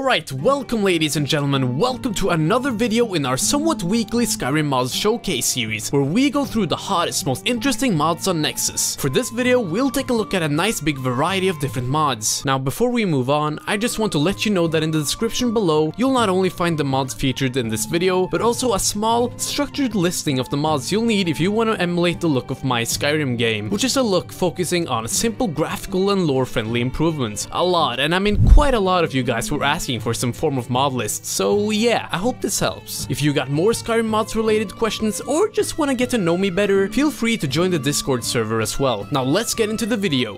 Alright, welcome ladies and gentlemen, welcome to another video in our somewhat weekly Skyrim mods showcase series, where we go through the hottest, most interesting mods on Nexus. For this video, we'll take a look at a nice big variety of different mods. Now before we move on, I just want to let you know that in the description below, you'll not only find the mods featured in this video, but also a small, structured listing of the mods you'll need if you want to emulate the look of my Skyrim game, which is a look focusing on simple graphical and lore-friendly improvements. A lot, and I mean quite a lot of you guys were asking for some form of mod list, so yeah, I hope this helps. If you got more Skyrim mods related questions or just want to get to know me better, feel free to join the Discord server as well. Now let's get into the video.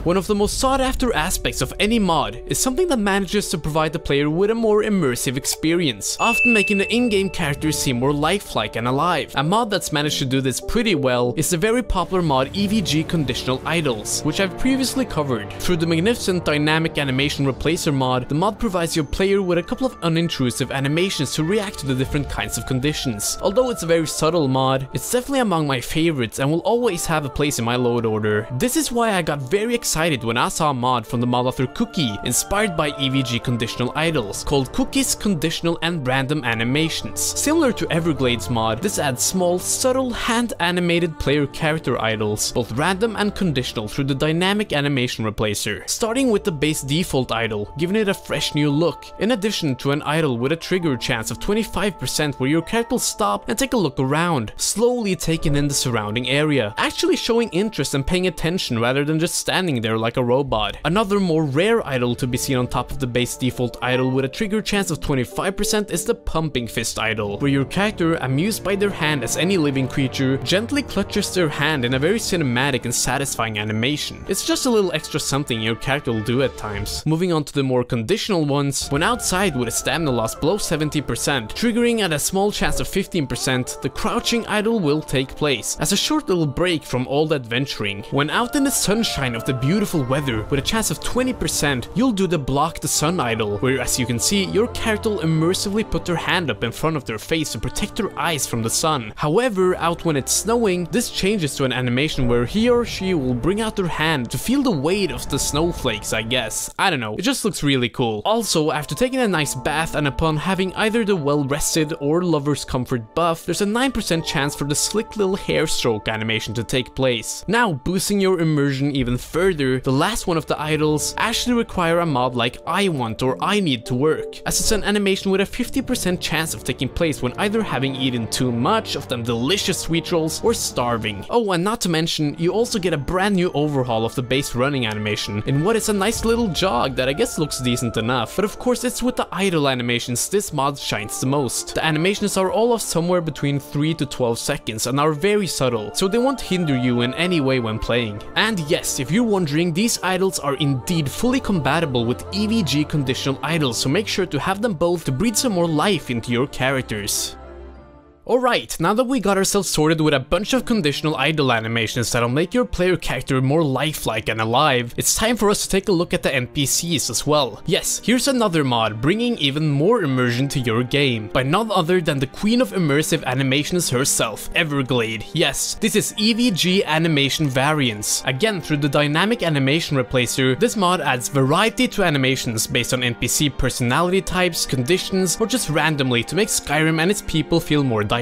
One of the most sought after aspects of any mod is something that manages to provide the player with a more immersive experience, often making the in-game characters seem more lifelike and alive. A mod that's managed to do this pretty well is the very popular mod EVG Conditional Idols, which I've previously covered. Through the magnificent Dynamic Animation Replacer mod, the mod provides your player with a couple of unintrusive animations to react to the different kinds of conditions. Although it's a very subtle mod, it's definitely among my favorites and will always have a place in my load order. This is why I got very excited when I saw a mod from the mod author Cookeh, inspired by EVG Conditional Idols, called Cookeh's Conditional and Random Animations. Similar to Everglade's mod, this adds small, subtle, hand-animated player character idols, both random and conditional, through the Dynamic Animation Replacer. Starting with the base default idol, giving it a fresh new look, in addition to an idol with a trigger chance of 25% where your character will stop and take a look around, slowly taking in the surrounding area, actually showing interest and paying attention rather than just standing there like a robot. Another more rare idol to be seen on top of the base default idol with a trigger chance of 25% is the Pumping Fist idol, where your character, amused by their hand as any living creature, gently clutches their hand in a very cinematic and satisfying animation. It's just a little extra something your character will do at times. Moving on to the more conditional ones, when outside with a stamina loss below 70%, triggering at a small chance of 15%, the Crouching idol will take place, as a short little break from all that venturing. When out in the sunshine of the beautiful weather with a chance of 20%, you'll do the Block the Sun idol, where as you can see, your character will immersively put their hand up in front of their face to protect their eyes from the sun. However, out when it's snowing, this changes to an animation where he or she will bring out their hand to feel the weight of the snowflakes, I guess. I don't know, it just looks really cool. Also, after taking a nice bath and upon having either the well-rested or lover's comfort buff, there's a 9% chance for the slick little hair stroke animation to take place. Now, boosting your immersion even further, the last one of the idols actually require a mod like I Want or I Need to work, as it's an animation with a 50% chance of taking place when either having eaten too much of them delicious sweet rolls or starving. Oh, and not to mention, you also get a brand new overhaul of the base running animation in what is a nice little jog that I guess looks decent enough, but of course it's with the idle animations this mod shines the most. The animations are all of somewhere between 3 to 12 seconds and are very subtle, so they won't hinder you in any way when playing. And yes, if you're wondering, these idols are indeed fully compatible with EVG Conditional Idols, so make sure to have them both to breathe some more life into your characters. Alright, now that we got ourselves sorted with a bunch of conditional idle animations that'll make your player character more lifelike and alive, it's time for us to take a look at the NPCs as well. Yes, here's another mod bringing even more immersion to your game, by none other than the queen of immersive animations herself, Everglade. Yes, this is EVG Animation Variance. Again, through the Dynamic Animation Replacer, this mod adds variety to animations based on NPC personality types, conditions, or just randomly to make Skyrim and its people feel more diverse.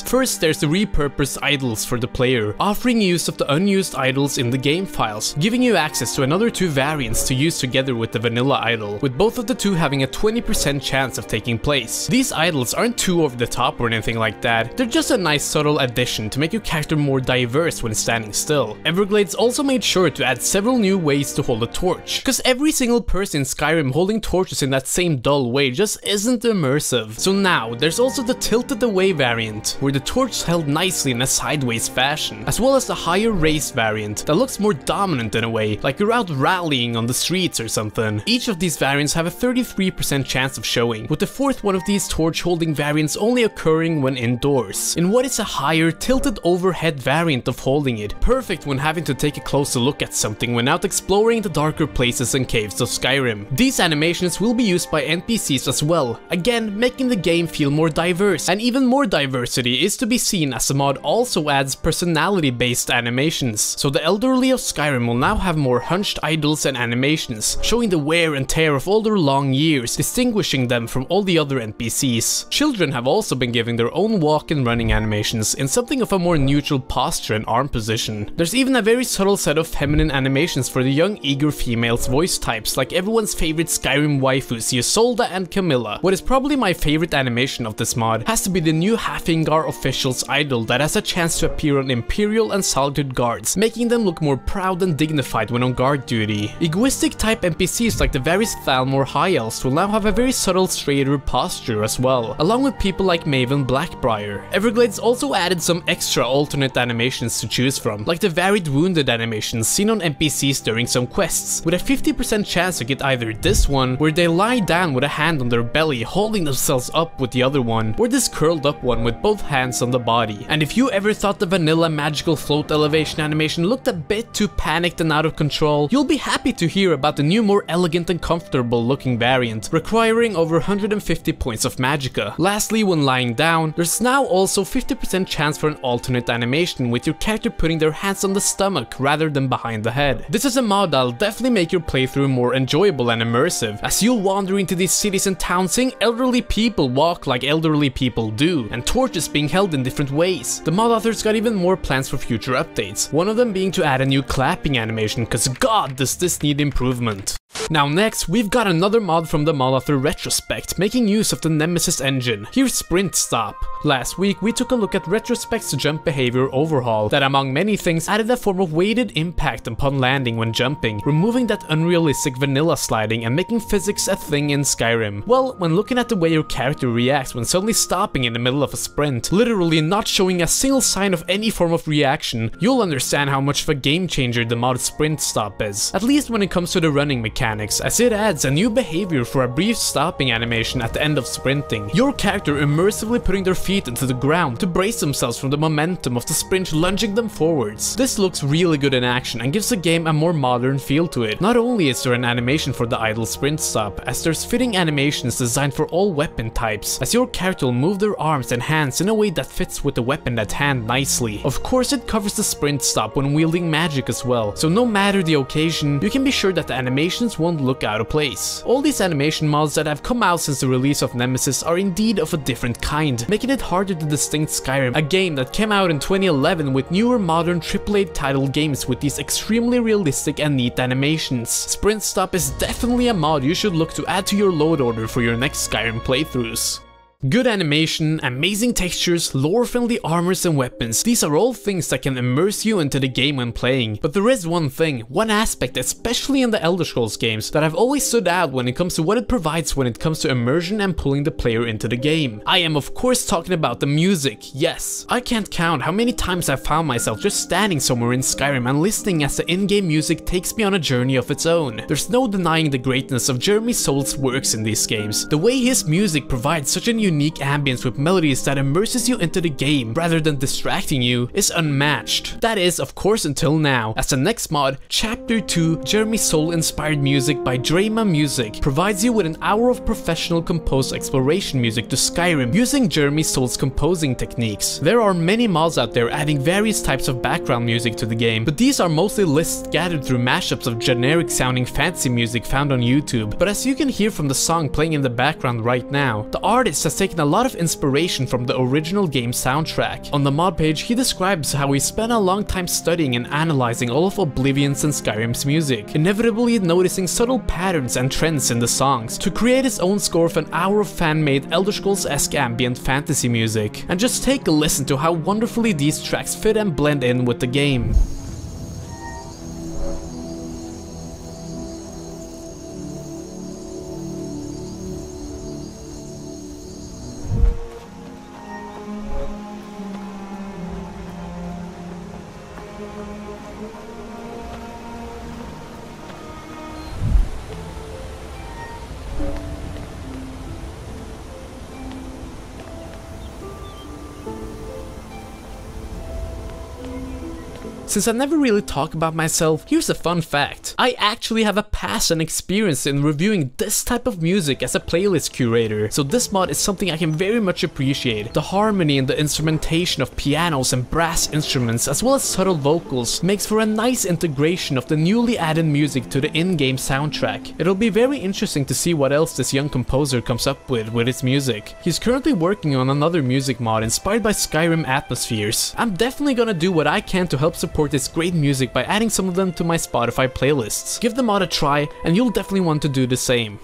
First, there's the repurposed idols for the player, offering use of the unused idols in the game files, giving you access to another two variants to use together with the vanilla idol, with both of the two having a 20% chance of taking place. These idols aren't too over the top or anything like that, they're just a nice subtle addition to make your character more diverse when standing still. Everglades also made sure to add several new ways to hold a torch, because every single person in Skyrim holding torches in that same dull way just isn't immersive. So now, there's also the tilted away variant, where the torch is held nicely in a sideways fashion, as well as the higher raised variant that looks more dominant in a way, like you're out rallying on the streets or something. Each of these variants have a 33% chance of showing, with the fourth one of these torch holding variants only occurring when indoors, in what is a higher tilted overhead variant of holding it, perfect when having to take a closer look at something when out exploring the darker places and caves of Skyrim. These animations will be used by NPCs as well, again making the game feel more diverse, and even more diverse diversity is to be seen as the mod also adds personality-based animations, so the elderly of Skyrim will now have more hunched idols and animations, showing the wear and tear of all their long years, distinguishing them from all the other NPCs. Children have also been given their own walk and running animations in something of a more neutral posture and arm position. There's even a very subtle set of feminine animations for the young eager females voice types, like everyone's favorite Skyrim waifus Ysolda and Camilla. What is probably my favorite animation of this mod has to be the new Hafingar official's idol that has a chance to appear on Imperial and Solitude guards, making them look more proud and dignified when on guard duty. Egoistic type NPCs like the various Thalmor High Elves will now have a very subtle straighter posture as well, along with people like Maven Blackbriar. Everglades also added some extra alternate animations to choose from, like the varied wounded animations seen on NPCs during some quests, with a 50% chance to get either this one, where they lie down with a hand on their belly holding themselves up with the other one, or this curled up one with both hands on the body. And if you ever thought the vanilla magical float elevation animation looked a bit too panicked and out of control, you'll be happy to hear about the new more elegant and comfortable looking variant, requiring over 150 points of magicka. Lastly, when lying down, there's now also 50% chance for an alternate animation with your character putting their hands on the stomach rather than behind the head. This is a mod that'll definitely make your playthrough more enjoyable and immersive, as you'll wander into these cities and towns seeing elderly people walk like elderly people do, and torches being held in different ways. The mod authors got even more plans for future updates, one of them being to add a new clapping animation, cause god does this need improvement. Now next, we've got another mod from the mod author Retrospect, making use of the Nemesis engine. Here's Sprint Stop. Last week, we took a look at Retrospect's jump behavior overhaul that, among many things, added a form of weighted impact upon landing when jumping, removing that unrealistic vanilla sliding and making physics a thing in Skyrim. Well, when looking at the way your character reacts when suddenly stopping in the middle of a sprint, literally not showing a single sign of any form of reaction, you'll understand how much of a game changer the mod Sprint Stop is, at least when it comes to the running mechanics, as it adds a new behavior for a brief stopping animation at the end of sprinting. Your character immersively putting their feet into the ground to brace themselves from the momentum of the sprint lunging them forwards. This looks really good in action and gives the game a more modern feel to it. Not only is there an animation for the idle sprint stop, as there's fitting animations designed for all weapon types, as your character will move their arms and hands in a way that fits with the weapon at hand nicely. Of course, it covers the sprint stop when wielding magic as well, so no matter the occasion, you can be sure that the animations won't look out of place. All these animation mods that have come out since the release of Nemesis are indeed of a different kind, making it harder to distinct Skyrim, a game that came out in 2011 with newer modern AAA title games with these extremely realistic and neat animations. Sprint Stop is definitely a mod you should look to add to your load order for your next Skyrim playthroughs. Good animation, amazing textures, lore-friendly armors and weapons, these are all things that can immerse you into the game when playing. But there is one thing, one aspect, especially in the Elder Scrolls games, that have always stood out when it comes to what it provides when it comes to immersion and pulling the player into the game. I am of course talking about the music, yes. I can't count how many times I've found myself just standing somewhere in Skyrim and listening as the in-game music takes me on a journey of its own. There's no denying the greatness of Jeremy Soule's works in these games. The way his music provides such an unique ambience with melodies that immerses you into the game rather than distracting you is unmatched. That is, of course, until now, as the next mod, Chapter 2 Jeremy Soule inspired music by Drama Music provides you with an hour of professional composed exploration music to Skyrim using Jeremy Soule's composing techniques. There are many mods out there adding various types of background music to the game, but these are mostly lists gathered through mashups of generic sounding fancy music found on YouTube. But as you can hear from the song playing in the background right now, the artist has taken a lot of inspiration from the original game soundtrack. On the mod page, he describes how he spent a long time studying and analyzing all of Oblivion's and Skyrim's music, inevitably noticing subtle patterns and trends in the songs, to create his own score of an hour of fan-made Elder Scrolls-esque ambient fantasy music. And just take a listen to how wonderfully these tracks fit and blend in with the game. Since I never really talk about myself, here's a fun fact. I actually have a past and experience in reviewing this type of music as a playlist curator, so this mod is something I can very much appreciate. The harmony and the instrumentation of pianos and brass instruments as well as subtle vocals makes for a nice integration of the newly added music to the in-game soundtrack. It'll be very interesting to see what else this young composer comes up with its music. He's currently working on another music mod inspired by Skyrim atmospheres. I'm definitely gonna do what I can to help support this great music by adding some of them to my Spotify playlists. Give the mod a try and you'll definitely want to do the same.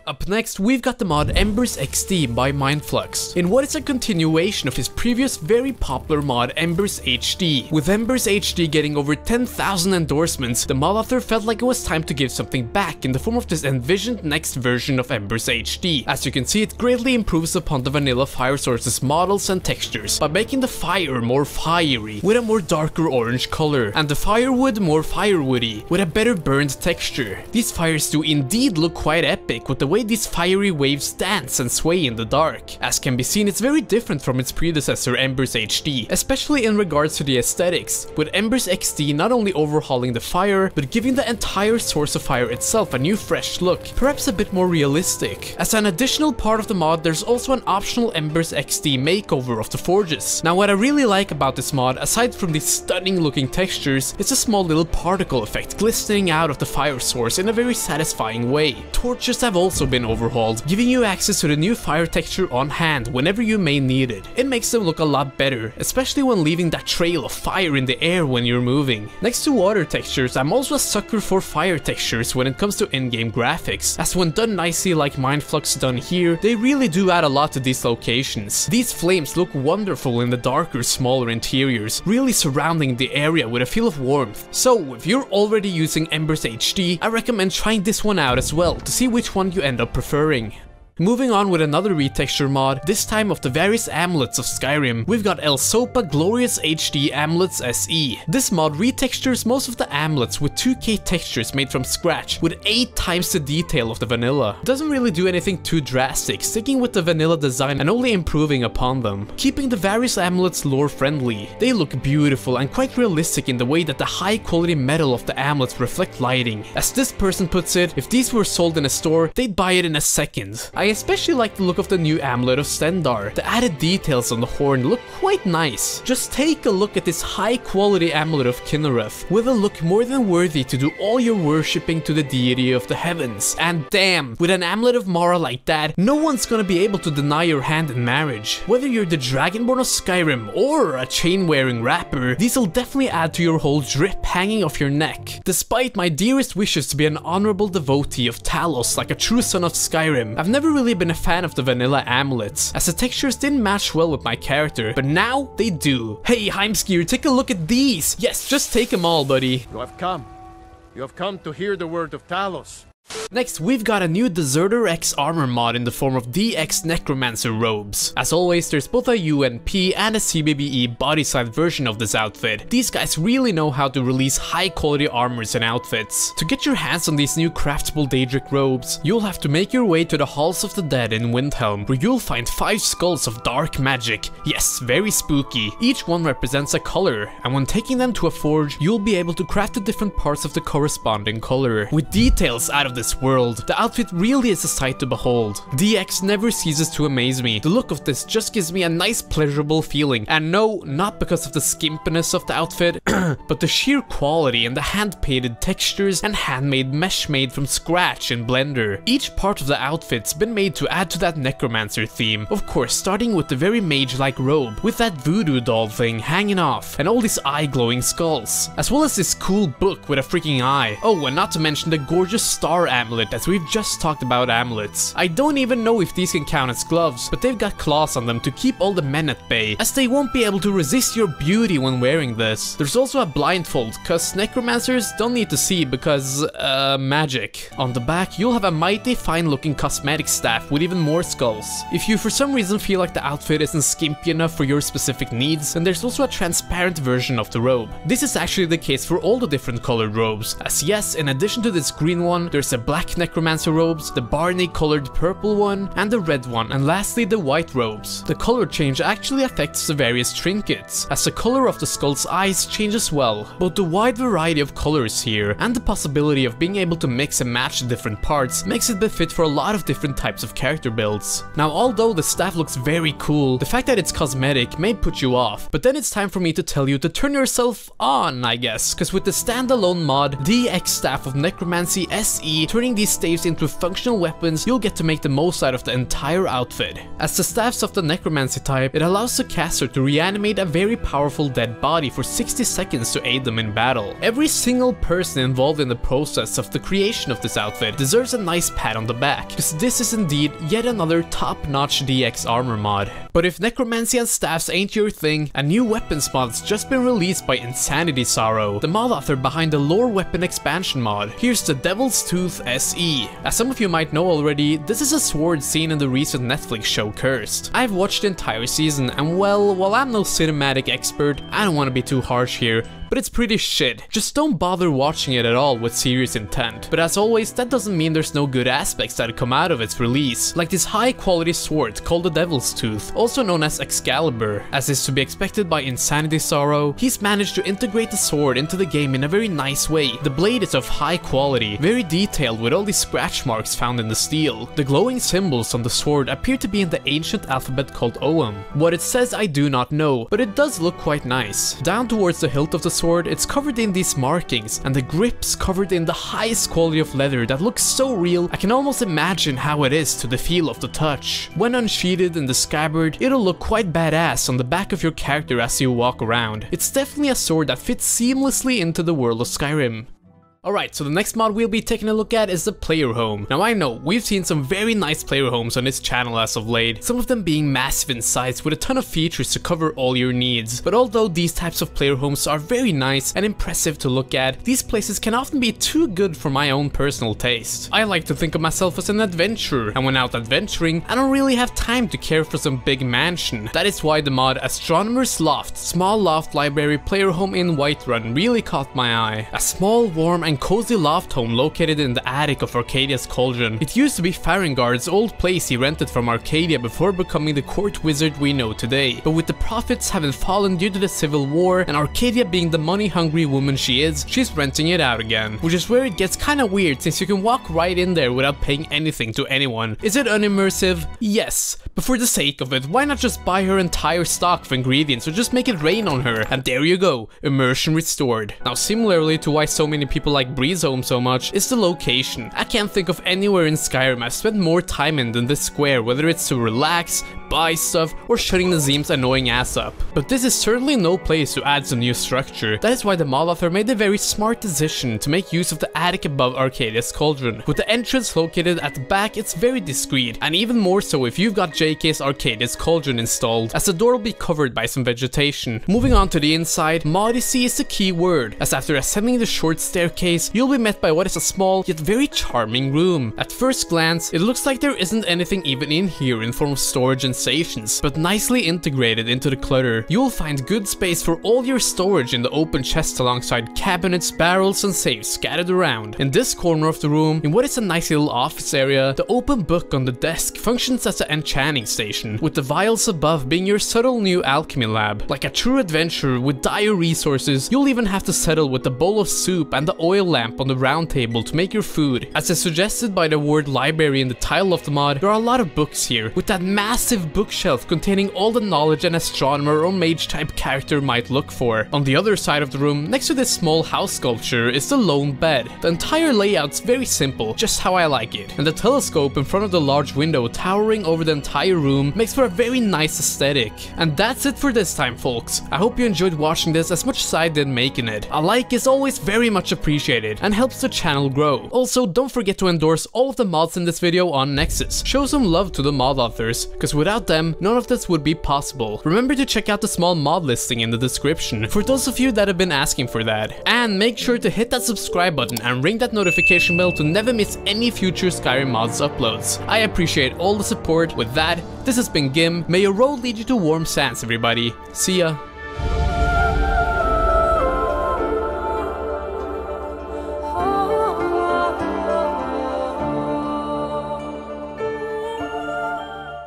Up next, we've got the mod Embers XD by Mindflux, in what is a continuation of his previous very popular mod Embers HD. With Embers HD getting over 10,000 endorsements, the mod author felt like it was time to give something back in the form of this envisioned next version of Embers HD. As you can see, it greatly improves upon the vanilla fire source's models and textures by making the fire more fiery with a more darker orange color, and the firewood more firewoody with a better burned texture. These fires do indeed look quite epic with the way these fiery waves dance and sway in the dark. As can be seen, it's very different from its predecessor Embers HD, especially in regards to the aesthetics, with Embers XD not only overhauling the fire, but giving the entire source of fire itself a new fresh look, perhaps a bit more realistic. As an additional part of the mod, there's also an optional Embers XD makeover of the forges. Now what I really like about this mod, aside from these stunning looking textures, is a small little particle effect glistening out of the fire source in a very satisfying way. Torches have also been overhauled, giving you access to the new fire texture on hand whenever you may need it. It makes them look a lot better, especially when leaving that trail of fire in the air when you're moving. Next to water textures, I'm also a sucker for fire textures when it comes to in-game graphics, as when done nicely like Mindflux done here, they really do add a lot to these locations. These flames look wonderful in the darker, smaller interiors, really surrounding the area with a feel of warmth. So if you're already using Embers HD, I recommend trying this one out as well to see which one you end up preferring. Moving on with another retexture mod, this time of the various amulets of Skyrim, we've got El Sopa Glorious HD Amulets SE. This mod retextures most of the amulets with 2K textures made from scratch, with 8 times the detail of the vanilla. It doesn't really do anything too drastic, sticking with the vanilla design and only improving upon them, keeping the various amulets lore friendly. They look beautiful and quite realistic in the way that the high quality metal of the amulets reflect lighting. As this person puts it, if these were sold in a store, they'd buy it in a second. I especially like the look of the new amulet of Stendarr. The added details on the horn look quite nice. Just take a look at this high quality amulet of Kinnereth, with a look more than worthy to do all your worshipping to the deity of the heavens. And damn, with an amulet of Mara like that, no one's gonna be able to deny your hand in marriage. Whether you're the Dragonborn of Skyrim or a chain-wearing rapper, these will definitely add to your whole drip hanging off your neck. Despite my dearest wishes to be an honorable devotee of Talos like a true son of Skyrim, I've never really been a fan of the vanilla amulets, as the textures didn't match well with my character, but now they do. Hey Heimskir, take a look at these! Yes, just take them all, buddy. You have come. You have come to hear the word of Talos. Next, we've got a new Deserter X armor mod in the form of DX Necromancer Robes. As always, there's both a UNP and a CBBE body-side version of this outfit. These guys really know how to release high-quality armors and outfits. To get your hands on these new craftable Daedric robes, you'll have to make your way to the Halls of the Dead in Windhelm, where you'll find 5 skulls of dark magic. Yes, very spooky. Each one represents a color, and when taking them to a forge, you'll be able to craft the different parts of the corresponding color. With details out of this world, the outfit really is a sight to behold. DX never ceases to amaze me. The look of this just gives me a nice pleasurable feeling, and no, not because of the skimpiness of the outfit, but the sheer quality and the hand-painted textures and handmade mesh made from scratch in Blender. Each part of the outfit's been made to add to that Necromancer theme, of course starting with the very mage-like robe, with that voodoo doll thing hanging off, and all these eye-glowing skulls, as well as this cool book with a freaking eye. Oh, and not to mention the gorgeous star amulet, as we've just talked about amulets. I don't even know if these can count as gloves, but they've got claws on them to keep all the men at bay, as they won't be able to resist your beauty when wearing this. There's also a blindfold, cause necromancers don't need to see because, magic. On the back, you'll have a mighty fine looking cosmetic staff with even more skulls. If you for some reason feel like the outfit isn't skimpy enough for your specific needs, then there's also a transparent version of the robe. This is actually the case for all the different colored robes, as yes, in addition to this green one, there's the black Necromancer robes, the Barney colored purple one, and the red one, and lastly the white robes. The color change actually affects the various trinkets, as the color of the skull's eyes change as well. Both the wide variety of colors here, and the possibility of being able to mix and match the different parts, makes it befit for a lot of different types of character builds. Now, although the staff looks very cool, the fact that it's cosmetic may put you off, but then it's time for me to tell you to turn yourself on, I guess, because with the standalone mod, DX Staff of Necromancy SE, turning these staves into functional weapons, you'll get to make the most out of the entire outfit. As the staffs of the Necromancy type, it allows the caster to reanimate a very powerful dead body for 60 seconds to aid them in battle. Every single person involved in the process of the creation of this outfit deserves a nice pat on the back, because this is indeed yet another top-notch DX armor mod. But if necromancy and staffs ain't your thing, a new weapons mod's just been released by Insanity Sorrow, the mod author behind the lore weapon expansion mod. Here's the Devil's Tooth SE. As some of you might know already, this is a sword seen in the recent Netflix show Cursed. I've watched the entire season, and well, while I'm no cinematic expert, I don't want to be too harsh here, but it's pretty shit. Just don't bother watching it at all with serious intent. But as always, that doesn't mean there's no good aspects that come out of its release, like this high quality sword called the Devil's Tooth, also known as Excalibur. As is to be expected by Insanity Sorrow, he's managed to integrate the sword into the game in a very nice way. The blade is of high quality, very detailed with all these scratch marks found in the steel. The glowing symbols on the sword appear to be in the ancient alphabet called Ogham. What it says I do not know, but it does look quite nice. Down towards the hilt of the sword, it's covered in these markings, and the grip's covered in the highest quality of leather that looks so real, I can almost imagine how it is to the feel of the touch. When unsheathed in the scabbard, it'll look quite badass on the back of your character as you walk around. It's definitely a sword that fits seamlessly into the world of Skyrim. Alright, so the next mod we'll be taking a look at is the player home. Now I know, we've seen some very nice player homes on this channel as of late, some of them being massive in size with a ton of features to cover all your needs. But although these types of player homes are very nice and impressive to look at, these places can often be too good for my own personal taste. I like to think of myself as an adventurer, and when out adventuring, I don't really have time to care for some big mansion. That is why the mod Astronomer's Loft, small loft library player home in Whiterun really caught my eye. A small, warm and cozy loft home located in the attic of Arcadia's Cauldron. It used to be Farengard's old place he rented from Arcadia before becoming the court wizard we know today. But with the profits having fallen due to the civil war and Arcadia being the money-hungry woman she is, she's renting it out again. Which is where it gets kinda weird since you can walk right in there without paying anything to anyone. Is it unimmersive? Yes. But for the sake of it, why not just buy her entire stock of ingredients or just make it rain on her? And there you go, immersion restored. Now similarly to why so many people like Breeze Home so much is the location. I can't think of anywhere in Skyrim I've spent more time in than this square, whether it's to relax, buy stuff, or shutting Nazim's annoying ass up. But this is certainly no place to add some new structure. That is why the mod author made a very smart decision to make use of the attic above Arcadia's Cauldron. With the entrance located at the back, it's very discreet, and even more so if you've got JK's Arcadia's Cauldron installed, as the door will be covered by some vegetation. Moving on to the inside, modesty is the key word, as after ascending the short staircase, you'll be met by what is a small yet very charming room. At first glance, it looks like there isn't anything even in here in form of storage and stations, but nicely integrated into the clutter. You'll find good space for all your storage in the open chest alongside cabinets, barrels, and safes scattered around. In this corner of the room, in what is a nice little office area, the open book on the desk functions as an enchanting station, with the vials above being your subtle new alchemy lab. Like a true adventurer with dire resources, you'll even have to settle with the bowl of soup and the oil lamp on the round table to make your food. As is suggested by the word library in the title of the mod, there are a lot of books here, with that massive bookshelf containing all the knowledge an astronomer or mage type character might look for. On the other side of the room, next to this small house sculpture, is the lone bed. The entire layout's very simple, just how I like it, and the telescope in front of the large window towering over the entire room makes for a very nice aesthetic. And that's it for this time, folks. I hope you enjoyed watching this as much as I did making it. A like is always very much appreciated and helps the channel grow. Also, don't forget to endorse all of the mods in this video on Nexus. Show some love to the mod authors, because without them, none of this would be possible. Remember to check out the small mod listing in the description, for those of you that have been asking for that. And make sure to hit that subscribe button and ring that notification bell to never miss any future Skyrim mods uploads. I appreciate all the support. With that, this has been Gim. May your road lead you to warm sands, everybody. See ya.